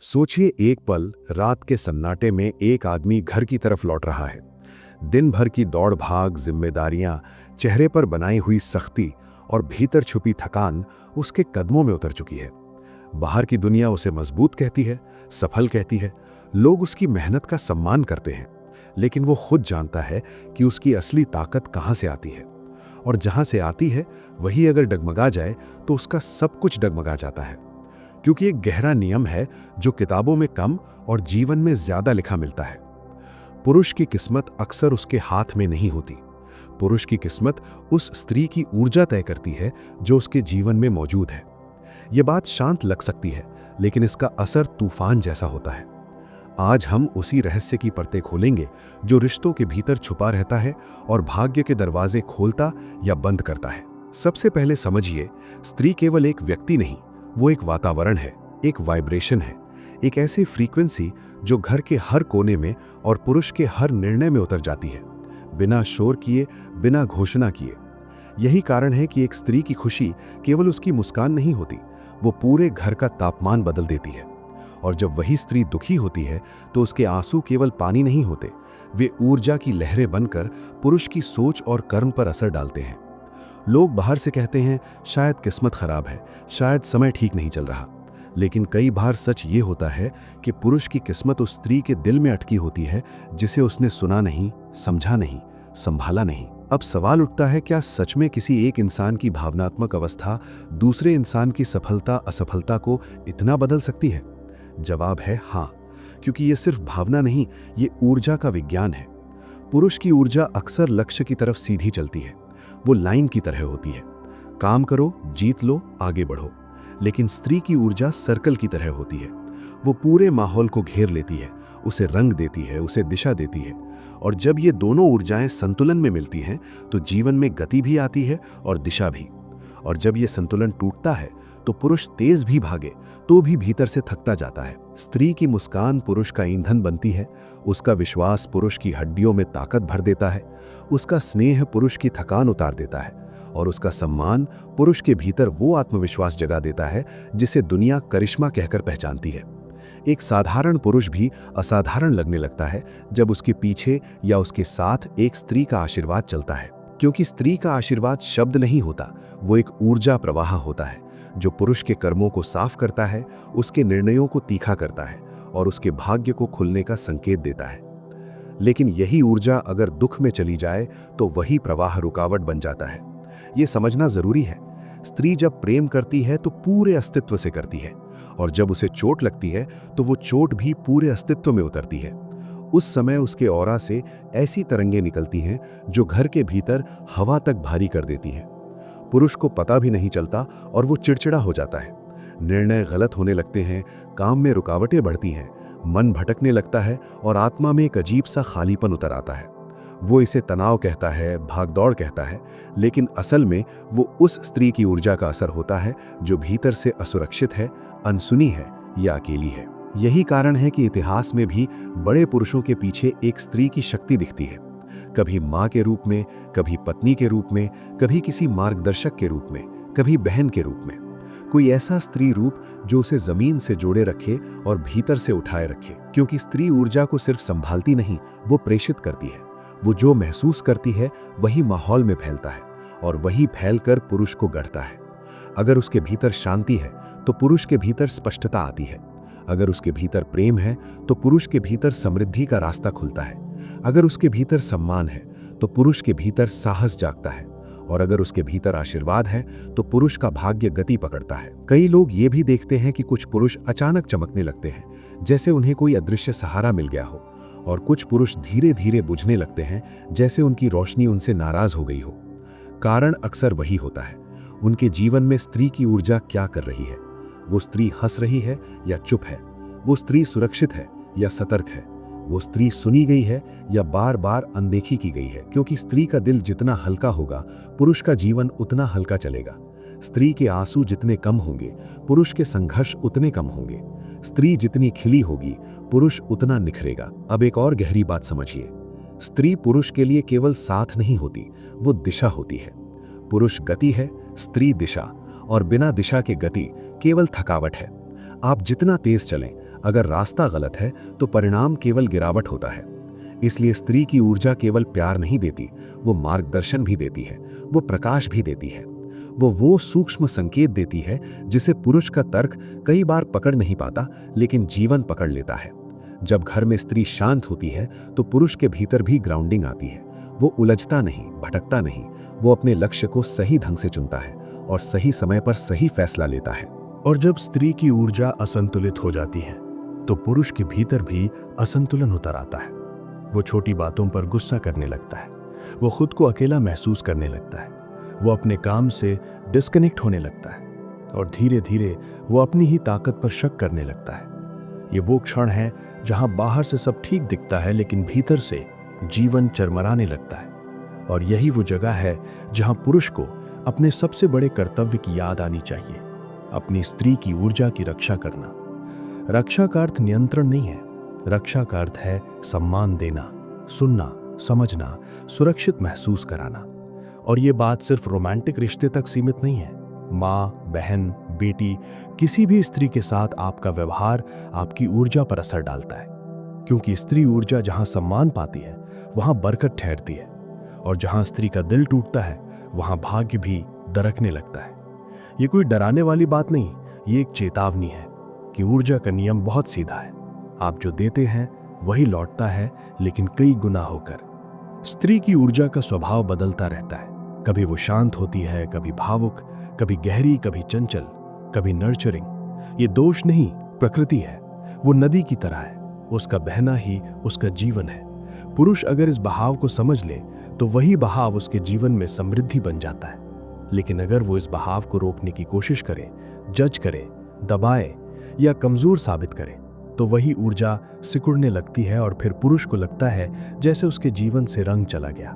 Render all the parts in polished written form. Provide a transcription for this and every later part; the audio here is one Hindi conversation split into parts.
सोचिए एक पल रात के सन्नाटे में एक आदमी घर की तरफ लौट रहा है। दिन भर की दौड़ भाग, जिम्मेदारियां, चेहरे पर बनाई हुई सख्ती और भीतर छुपी थकान उसके कदमों में उतर चुकी है। बाहर की दुनिया उसे मजबूत कहती है, सफल कहती है, लोग उसकी मेहनत का सम्मान करते हैं, लेकिन वो खुद जानता है कि उसकी असली ताकत कहाँ से आती है। और जहाँ से आती है वही अगर डगमगा जाए तो उसका सब कुछ डगमगा जाता है। क्योंकि एक गहरा नियम है जो किताबों में कम और जीवन में ज्यादा लिखा मिलता है। पुरुष की किस्मत अक्सर उसके हाथ में नहीं होती। पुरुष की किस्मत उस स्त्री की ऊर्जा तय करती है जो उसके जीवन में मौजूद है। यह बात शांत लग सकती है, लेकिन इसका असर तूफान जैसा होता है। आज हम उसी रहस्य की परतें खोलेंगे जो रिश्तों के भीतर छुपा रहता है और भाग्य के दरवाजे खोलता या बंद करता है। सबसे पहले समझिए, स्त्री केवल एक व्यक्ति नहीं, वो एक वातावरण है, एक वाइब्रेशन है, एक ऐसी फ्रीक्वेंसी जो घर के हर कोने में और पुरुष के हर निर्णय में उतर जाती है, बिना शोर किए, बिना घोषणा किए। यही कारण है कि एक स्त्री की खुशी केवल उसकी मुस्कान नहीं होती, वो पूरे घर का तापमान बदल देती है। और जब वही स्त्री दुखी होती है तो उसके आंसू केवल पानी नहीं होते, वे ऊर्जा की लहरें बनकर पुरुष की सोच और कर्म पर असर डालते हैं। लोग बाहर से कहते हैं शायद किस्मत खराब है, शायद समय ठीक नहीं चल रहा, लेकिन कई बार सच ये होता है कि पुरुष की किस्मत उस स्त्री के दिल में अटकी होती है जिसे उसने सुना नहीं, समझा नहीं, संभाला नहीं। अब सवाल उठता है, क्या सच में किसी एक इंसान की भावनात्मक अवस्था दूसरे इंसान की सफलता असफलता को इतना बदल सकती है? जवाब है हाँ, क्योंकि ये सिर्फ भावना नहीं, ये ऊर्जा का विज्ञान है। पुरुष की ऊर्जा अक्सर लक्ष्य की तरफ सीधी चलती है, वो लाइन की तरह होती है, काम करो, जीत लो, आगे बढ़ो। लेकिन स्त्री की ऊर्जा सर्कल की तरह होती है, वो पूरे माहौल को घेर लेती है, उसे रंग देती है, उसे दिशा देती है। और जब ये दोनों ऊर्जाएं संतुलन में मिलती हैं तो जीवन में गति भी आती है और दिशा भी। और जब ये संतुलन टूटता है तो पुरुष तेज भी भागे तो भी भीतर से थकता जाता है। स्त्री की मुस्कान पुरुष का ईंधन बनती है, उसका विश्वास पुरुष की हड्डियों में ताकत भर देता है, उसका स्नेह पुरुष की थकान उतार देता है, और उसका सम्मान पुरुष के भीतर वो आत्मविश्वास जगा देता है जिसे दुनिया करिश्मा कहकर पहचानती है। एक साधारण पुरुष भी असाधारण लगने लगता है जब उसके पीछे या उसके साथ एक स्त्री का आशीर्वाद चलता है, क्योंकि स्त्री का आशीर्वाद शब्द नहीं होता, वो एक ऊर्जा प्रवाह होता है जो पुरुष के कर्मों को साफ करता है, उसके निर्णयों को तीखा करता है और उसके भाग्य को खुलने का संकेत देता है। लेकिन यही ऊर्जा अगर दुख में चली जाए तो वही प्रवाह रुकावट बन जाता है। ये समझना जरूरी है, स्त्री जब प्रेम करती है तो पूरे अस्तित्व से करती है, और जब उसे चोट लगती है तो वो चोट भी पूरे अस्तित्व में उतरती है। उस समय उसके ऑरा से ऐसी तरंगें निकलती हैं जो घर के भीतर हवा तक भारी कर देती हैं। पुरुष को पता भी नहीं चलता और वो चिड़चिड़ा हो जाता है, निर्णय गलत होने लगते हैं, काम में रुकावटें बढ़ती हैं, मन भटकने लगता है और आत्मा में एक अजीब सा खालीपन उतर आता है। वो इसे तनाव कहता है, भागदौड़ कहता है, लेकिन असल में वो उस स्त्री की ऊर्जा का असर होता है जो भीतर से असुरक्षित है, अनसुनी है या अकेली है। यही कारण है कि इतिहास में भी बड़े पुरुषों के पीछे एक स्त्री की शक्ति दिखती है, कभी माँ के रूप में, कभी पत्नी के रूप में, कभी किसी मार्गदर्शक के रूप में, कभी बहन के रूप में। कोई ऐसा स्त्री रूप जो उसे जमीन से जोड़े रखे और भीतर से उठाए रखे, क्योंकि स्त्री ऊर्जा को सिर्फ संभालती नहीं, वो प्रेषित करती है। वो जो महसूस करती है वही माहौल में फैलता है और वही फैलकर पुरुष को गढ़ता है। अगर उसके भीतर शांति है तो पुरुष के भीतर स्पष्टता आती है। अगर उसके भीतर प्रेम है तो पुरुष के भीतर समृद्धि का रास्ता खुलता है। अगर उसके भीतर सम्मान है तो पुरुष के भीतर साहस जागता है, और अगर उसके भीतर आशीर्वाद है तो पुरुष का भाग्य गति पकड़ता है। कई लोग ये भी देखते हैं कि कुछ पुरुष अचानक चमकने लगते हैं, जैसे उन्हें कोई अदृश्य सहारा मिल गया हो, और कुछ पुरुष धीरे धीरे बुझने लगते हैं, जैसे उनकी रोशनी उनसे नाराज हो गई हो। कारण अक्सर वही होता है, उनके जीवन में स्त्री की ऊर्जा क्या कर रही है। वो स्त्री हंस रही है या चुप है, वो स्त्री सुरक्षित है या सतर्क है, वो स्त्री सुनी गई है या बार बार अनदेखी की गई है। क्योंकि स्त्री का दिल जितना हल्का होगा, पुरुष का जीवन उतना हल्का चलेगा। स्त्री के आंसू जितने कम होंगे, पुरुष के संघर्ष उतने कम होंगे। स्त्री जितनी खिली होगी, पुरुष उतना निखरेगा। अब एक और गहरी बात समझिए, स्त्री पुरुष के लिए केवल साथ नहीं होती, वो दिशा होती है। पुरुष गति है, स्त्री दिशा, और बिना दिशा के गति केवल थकावट है। आप जितना तेज चलें, अगर रास्ता गलत है तो परिणाम केवल गिरावट होता है। इसलिए स्त्री की ऊर्जा केवल प्यार नहीं देती, वो मार्गदर्शन भी देती है, वो प्रकाश भी देती है। वो सूक्ष्म संकेत देती है जिसे पुरुष का तर्क कई बार पकड़ नहीं पाता, लेकिन जीवन पकड़ लेता है। जब घर में स्त्री शांत होती है तो पुरुष के भीतर भी ग्राउंडिंग आती है। वो उलझता नहीं, भटकता नहीं, वो अपने लक्ष्य को सही ढंग से चुनता है और सही समय पर सही फैसला लेता है। और जब स्त्री की ऊर्जा असंतुलित हो जाती है तो पुरुष के भीतर भी असंतुलन उतर आता है। वो छोटी बातों पर गुस्सा करने लगता है, वो खुद को अकेला महसूस करने लगता है, वो अपने काम से डिस्कनेक्ट होने लगता है और धीरे धीरे वो अपनी ही ताकत पर शक करने लगता है। ये वो क्षण है जहां बाहर से सब ठीक दिखता है लेकिन भीतर से जीवन चरमराने लगता है। और यही वो जगह है जहां पुरुष को अपने सबसे बड़े कर्तव्य की याद आनी चाहिए, अपनी स्त्री की ऊर्जा की रक्षा करना। रक्षा का अर्थ नियंत्रण नहीं है, रक्षा का अर्थ है सम्मान देना, सुनना, समझना, सुरक्षित महसूस कराना। और ये बात सिर्फ रोमांटिक रिश्ते तक सीमित नहीं है। माँ, बहन, बेटी, किसी भी स्त्री के साथ आपका व्यवहार आपकी ऊर्जा पर असर डालता है, क्योंकि स्त्री ऊर्जा जहां सम्मान पाती है वहां बरकत ठहरती है, और जहां स्त्री का दिल टूटता है वहां भाग्य भी दरकने लगता है। ये कोई डराने वाली बात नहीं, ये एक चेतावनी है कि ऊर्जा का नियम बहुत सीधा है। आप जो देते हैं वही लौटता है, लेकिन कई गुना होकर। स्त्री की ऊर्जा का स्वभाव बदलता रहता है। कभी वो शांत होती है, कभी भावुक, कभी गहरी, कभी चंचल, कभी नर्चरिंग। ये दोष नहीं, प्रकृति है। वो नदी की तरह है, उसका बहना ही उसका जीवन है। पुरुष अगर इस बहाव को समझ ले तो वही बहाव उसके जीवन में समृद्धि बन जाता है। लेकिन अगर वो इस बहाव को रोकने की कोशिश करे, जज करे, दबाए या कमजोर साबित करे, तो वही ऊर्जा सिकुड़ने लगती है और फिर पुरुष को लगता है जैसे उसके जीवन से रंग चला गया।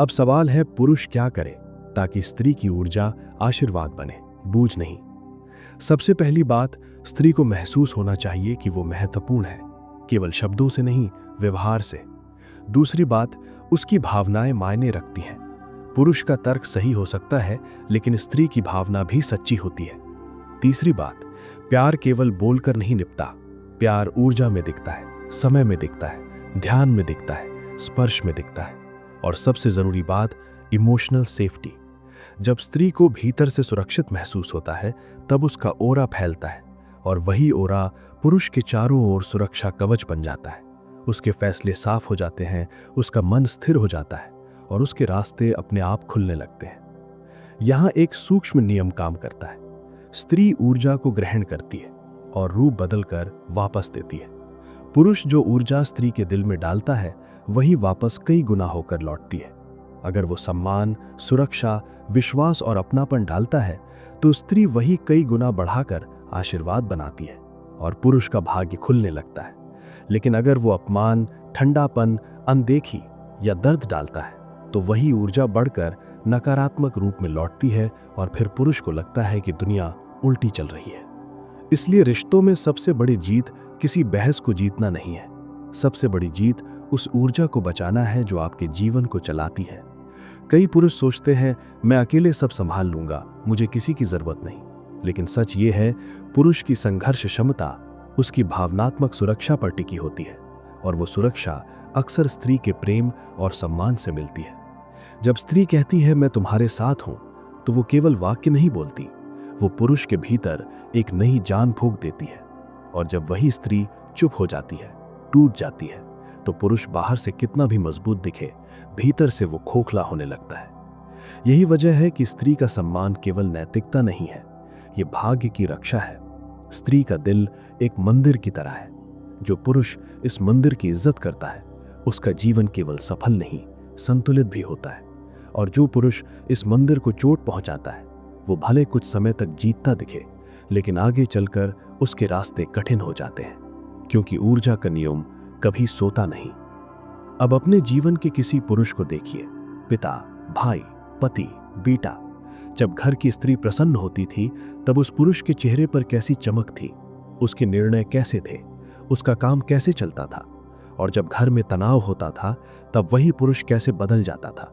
अब सवाल है, पुरुष क्या करे ताकि स्त्री की ऊर्जा आशीर्वाद बने, बोझ नहीं। सबसे पहली बात, स्त्री को महसूस होना चाहिए कि वो महत्वपूर्ण है, केवल शब्दों से नहीं, व्यवहार से। दूसरी बात, उसकी भावनाएं मायने रखती हैं। पुरुष का तर्क सही हो सकता है, लेकिन स्त्री की भावना भी सच्ची होती है। तीसरी बात, प्यार केवल बोलकर नहीं निपटा। प्यार ऊर्जा में दिखता है, समय में दिखता है, ध्यान में दिखता है, स्पर्श में दिखता है। और सबसे जरूरी बात, इमोशनल सेफ्टी। जब स्त्री को भीतर से सुरक्षित महसूस होता है तब उसका ओरा फैलता है, और वही ओरा पुरुष के चारों ओर सुरक्षा कवच बन जाता है। उसके फैसले साफ हो जाते हैं, उसका मन स्थिर हो जाता है और उसके रास्ते अपने आप खुलने लगते हैं। यहां एक सूक्ष्म नियम काम करता है। स्त्री ऊर्जा को ग्रहण करती है और रूप बदलकर वापस देती है। पुरुष जो ऊर्जा स्त्री के दिल में डालता है वही वापस कई गुना होकर लौटती है। अगर वो सम्मान, सुरक्षा, विश्वास और अपनापन डालता है तो स्त्री वही कई गुना बढ़ाकर आशीर्वाद बनाती है और पुरुष का भाग्य खुलने लगता है। लेकिन अगर वो अपमान, ठंडापन, अनदेखी या दर्द डालता है तो वही ऊर्जा बढ़कर नकारात्मक रूप में लौटती है और फिर पुरुष को लगता है कि दुनिया उल्टी चल रही है। इसलिए रिश्तों में सबसे बड़ी जीत किसी बहस को जीतना नहीं है, सबसे बड़ी जीत उस ऊर्जा को बचाना है जो आपके जीवन को चलाती है। कई पुरुष सोचते हैं, मैं अकेले सब संभाल लूंगा, मुझे किसी की जरूरत नहीं। लेकिन सच ये है, पुरुष की संघर्ष क्षमता उसकी भावनात्मक सुरक्षा पर टिकी होती है, और वो सुरक्षा अक्सर स्त्री के प्रेम और सम्मान से मिलती है। जब स्त्री कहती है मैं तुम्हारे साथ हूं, तो वो केवल वाक्य नहीं बोलती, वो पुरुष के भीतर एक नई जान फूंक देती है। और जब वही स्त्री चुप हो जाती है, टूट जाती है, तो पुरुष बाहर से कितना भी मजबूत दिखे, भीतर से वो खोखला होने लगता है। यही वजह है कि स्त्री का सम्मान केवल नैतिकता नहीं है, ये भाग्य की रक्षा है। स्त्री का दिल एक मंदिर की तरह है। जो पुरुष इस मंदिर की इज्जत करता है उसका जीवन केवल सफल नहीं, संतुलित भी होता है। और जो पुरुष इस मंदिर को चोट पहुंचाता है वो भले कुछ समय तक जीतता दिखे, लेकिन आगे चलकर उसके रास्ते कठिन हो जाते हैं, क्योंकि ऊर्जा का नियम कभी सोता नहीं। अब अपने जीवन के किसी पुरुष को देखिए, पिता, भाई, पति, बेटा। जब घर की स्त्री प्रसन्न होती थी तब उस पुरुष के चेहरे पर कैसी चमक थी, उसके निर्णय कैसे थे, उसका काम कैसे चलता था। और जब घर में तनाव होता था तब वही पुरुष कैसे बदल जाता था।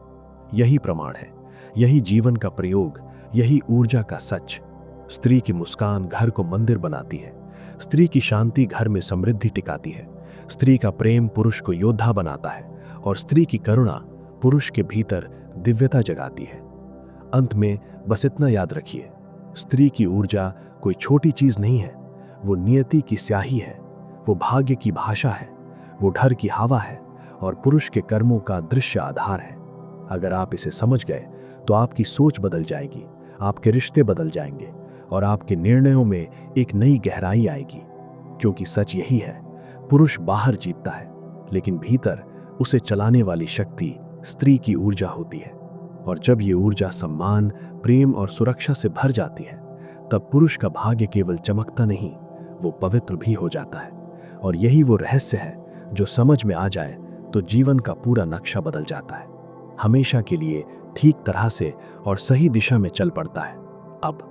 यही प्रमाण है, यही जीवन का प्रयोग, यही ऊर्जा का सच। स्त्री की मुस्कान घर को मंदिर बनाती है, स्त्री की शांति घर में समृद्धि टिकाती है। स्त्री का प्रेम पुरुष को योद्धा बनाता है और स्त्री की करुणा पुरुष के भीतर दिव्यता जगाती है। अंत में बस इतना याद रखिए, स्त्री की ऊर्जा कोई छोटी चीज नहीं है। वो नियति की स्याही है, वो भाग्य की भाषा है, वो डर की हवा है और पुरुष के कर्मों का दृश्य आधार है। अगर आप इसे समझ गए तो आपकी सोच बदल जाएगी, आपके रिश्ते बदल जाएंगे और आपके निर्णयों में एक नई गहराई आएगी। क्योंकि सच यही है, पुरुष बाहर जीतता है लेकिन भीतर उसे चलाने वाली शक्ति स्त्री की ऊर्जा होती है। और जब ये ऊर्जा सम्मान, प्रेम और सुरक्षा से भर जाती है, तब पुरुष का भाग्य केवल चमकता नहीं, वो पवित्र भी हो जाता है। और यही वो रहस्य है जो समझ में आ जाए तो जीवन का पूरा नक्शा बदल जाता है, हमेशा के लिए ठीक तरह से और सही दिशा में चल पड़ता है। अब